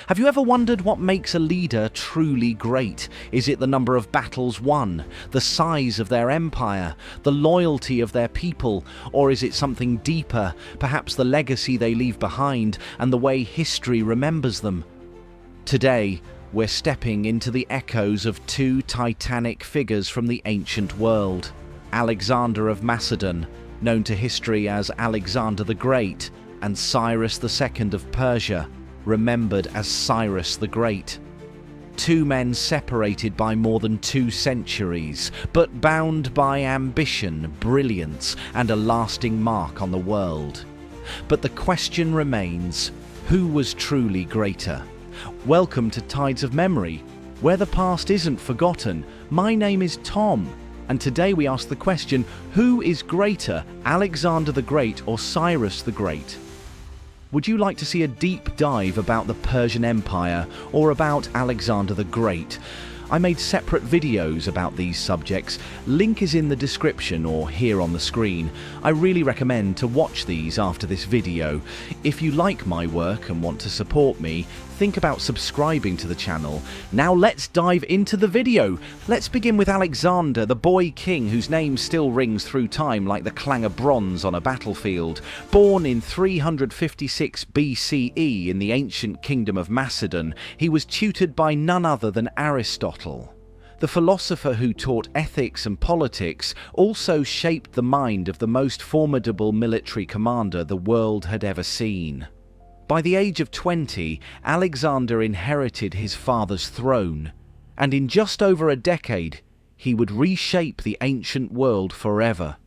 Have you ever wondered what makes a leader truly great? Is it the number of battles won, the size of their empire, the loyalty of their people, or is it something deeper, perhaps the legacy they leave behind and the way history remembers them? Today, we're stepping into the echoes of two titanic figures from the ancient world. Alexander of Macedon, known to history as Alexander the Great, and Cyrus II of Persia, remembered as Cyrus the Great. Two men separated by more than 2 centuries, but bound by ambition, brilliance, and a lasting mark on the world. But the question remains, who was truly greater? Welcome to Tides of Memory, where the past isn't forgotten. My name is Tom, and today we ask the question, who is greater, Alexander the Great or Cyrus the Great? Would you like to see a deep dive about the Persian Empire or about Alexander the Great? I made separate videos about these subjects. Link is in the description or here on the screen. I really recommend to watch these after this video. If you like my work and want to support me, think about subscribing to the channel. Now let's dive into the video. Let's begin with Alexander, the boy king whose name still rings through time like the clang of bronze on a battlefield. Born in 356 BCE in the ancient kingdom of Macedon, he was tutored by none other than Aristotle. The philosopher who taught ethics and politics also shaped the mind of the most formidable military commander the world had ever seen. By the age of 20, Alexander inherited his father's throne, and in just over a decade, he would reshape the ancient world forever.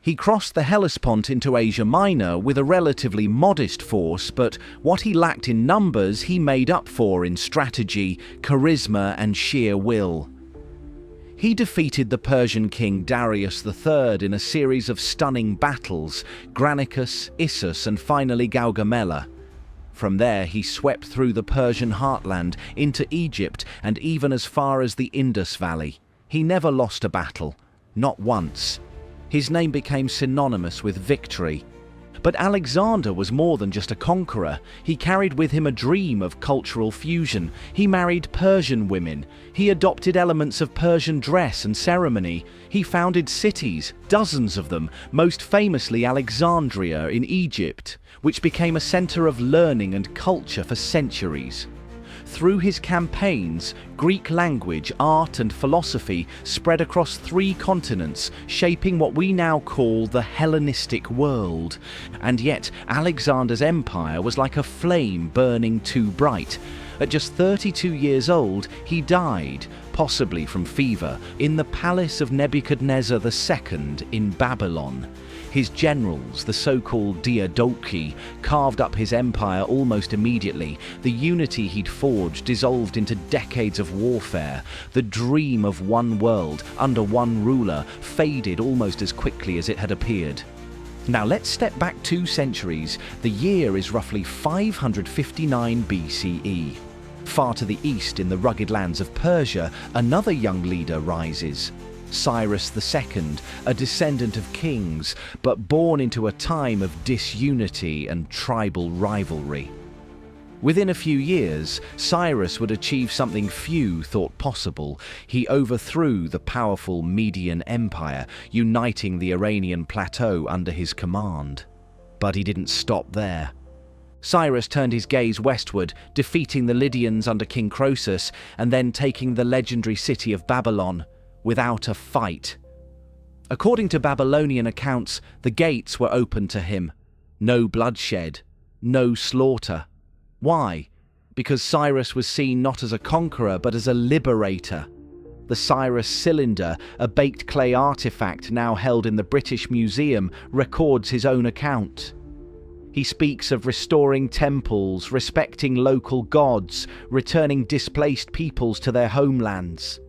He crossed the Hellespont into Asia Minor with a relatively modest force, but what he lacked in numbers he made up for in strategy, charisma, and sheer will. He defeated the Persian king Darius III in a series of stunning battles, Granicus, Issus, and finally Gaugamela. From there he swept through the Persian heartland into Egypt and even as far as the Indus Valley. He never lost a battle, not once. His name became synonymous with victory. But Alexander was more than just a conqueror. He carried with him a dream of cultural fusion. He married Persian women. He adopted elements of Persian dress and ceremony. He founded cities, dozens of them, most famously Alexandria in Egypt, which became a center of learning and culture for centuries. Through his campaigns, Greek language, art, and philosophy spread across 3 continents, shaping what we now call the Hellenistic world. And yet, Alexander's empire was like a flame burning too bright. At just 32 years old, he died, possibly from fever, in the palace of Nebuchadnezzar II in Babylon. His generals, the so-called Diadochi, carved up his empire almost immediately. The unity he'd forged dissolved into decades of warfare. The dream of one world, under one ruler, faded almost as quickly as it had appeared. Now let's step back 2 centuries. The year is roughly 559 BCE. Far to the east, in the rugged lands of Persia, another young leader rises. Cyrus II, a descendant of kings, but born into a time of disunity and tribal rivalry. Within a few years, Cyrus would achieve something few thought possible. He overthrew the powerful Median Empire, uniting the Iranian plateau under his command. But he didn't stop there. Cyrus turned his gaze westward, defeating the Lydians under King Croesus, and then taking the legendary city of Babylon without a fight. According to Babylonian accounts, the gates were open to him. No bloodshed, no slaughter. Why? Because Cyrus was seen not as a conqueror but as a liberator. The Cyrus cylinder, a baked clay artifact now held in the British Museum, records his own account. He speaks of restoring temples, respecting local gods, returning displaced peoples to their homelands.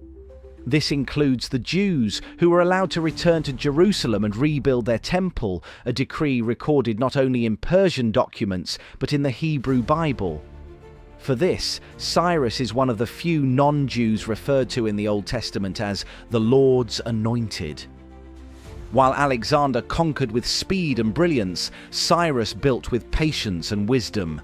This includes the Jews, who were allowed to return to Jerusalem and rebuild their temple, a decree recorded not only in Persian documents, but in the Hebrew Bible. For this, Cyrus is one of the few non-Jews referred to in the Old Testament as the Lord's anointed. While Alexander conquered with speed and brilliance, Cyrus built with patience and wisdom.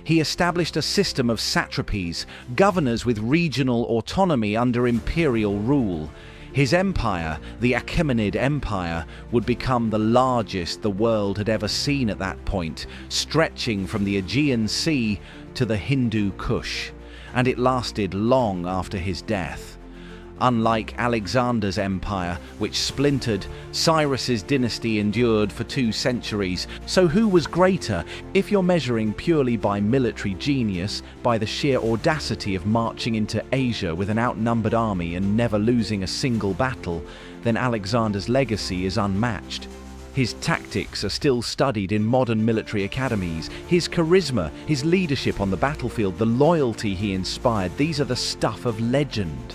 He established a system of satrapies, governors with regional autonomy under imperial rule. His empire, the Achaemenid Empire, would become the largest the world had ever seen at that point, stretching from the Aegean Sea to the Hindu Kush, and it lasted long after his death. Unlike Alexander's empire, which splintered, Cyrus's dynasty endured for 2 centuries. So who was greater? If you're measuring purely by military genius, by the sheer audacity of marching into Asia with an outnumbered army and never losing a single battle, then Alexander's legacy is unmatched. His tactics are still studied in modern military academies. His charisma, his leadership on the battlefield, the loyalty he inspired, these are the stuff of legend.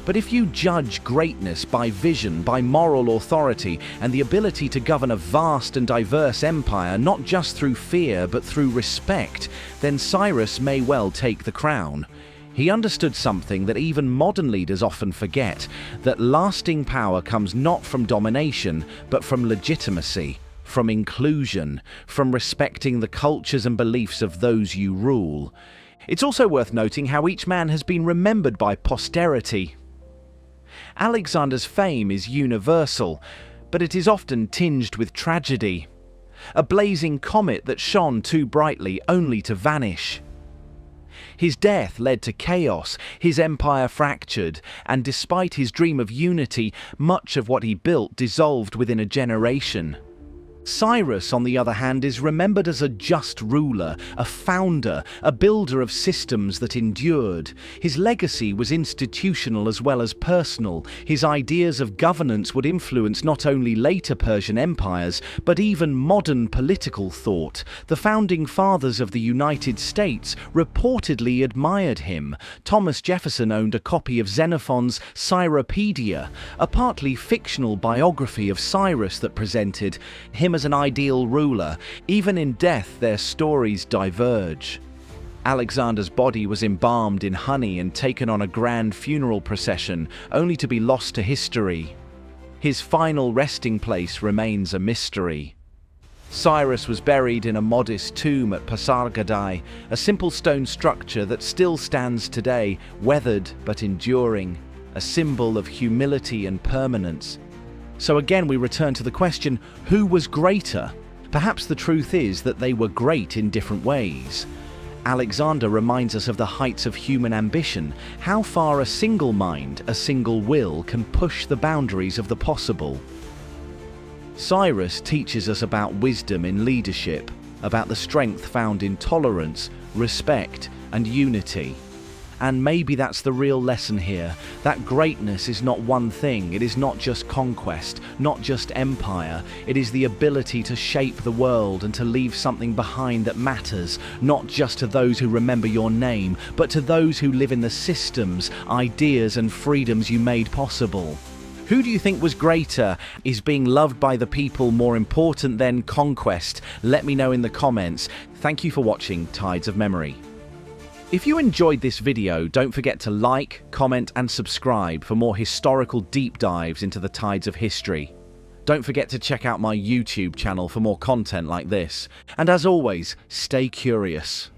But if you judge greatness by vision, by moral authority, and the ability to govern a vast and diverse empire, not just through fear but through respect, then Cyrus may well take the crown. He understood something that even modern leaders often forget, that lasting power comes not from domination, but from legitimacy, from inclusion, from respecting the cultures and beliefs of those you rule. It's also worth noting how each man has been remembered by posterity. Alexander's fame is universal, but it is often tinged with tragedy. A blazing comet that shone too brightly only to vanish. His death led to chaos, his empire fractured, and despite his dream of unity, much of what he built dissolved within a generation. Cyrus, on the other hand, is remembered as a just ruler, a founder, a builder of systems that endured. His legacy was institutional as well as personal. His ideas of governance would influence not only later Persian empires, but even modern political thought. The founding fathers of the United States reportedly admired him. Thomas Jefferson owned a copy of Xenophon's Cyropedia, a partly fictional biography of Cyrus that presented him as an ideal ruler. Even in death, their stories diverge. Alexander's body was embalmed in honey and taken on a grand funeral procession, only to be lost to history. His final resting place remains a mystery. Cyrus was buried in a modest tomb at Pasargadae, a simple stone structure that still stands today, weathered but enduring, a symbol of humility and permanence. So again we return to the question, who was greater? Perhaps the truth is that they were great in different ways. Alexander reminds us of the heights of human ambition, how far a single mind, a single will can push the boundaries of the possible. Cyrus teaches us about wisdom in leadership, about the strength found in tolerance, respect, and unity. And maybe that's the real lesson here, that greatness is not one thing, it is not just conquest, not just empire, it is the ability to shape the world and to leave something behind that matters, not just to those who remember your name, but to those who live in the systems, ideas and freedoms you made possible. Who do you think was greater? Is being loved by the people more important than conquest? Let me know in the comments. Thank you for watching Tides of Memory. If you enjoyed this video, don't forget to like, comment and subscribe for more historical deep dives into the tides of history. Don't forget to check out my YouTube channel for more content like this. And as always, stay curious.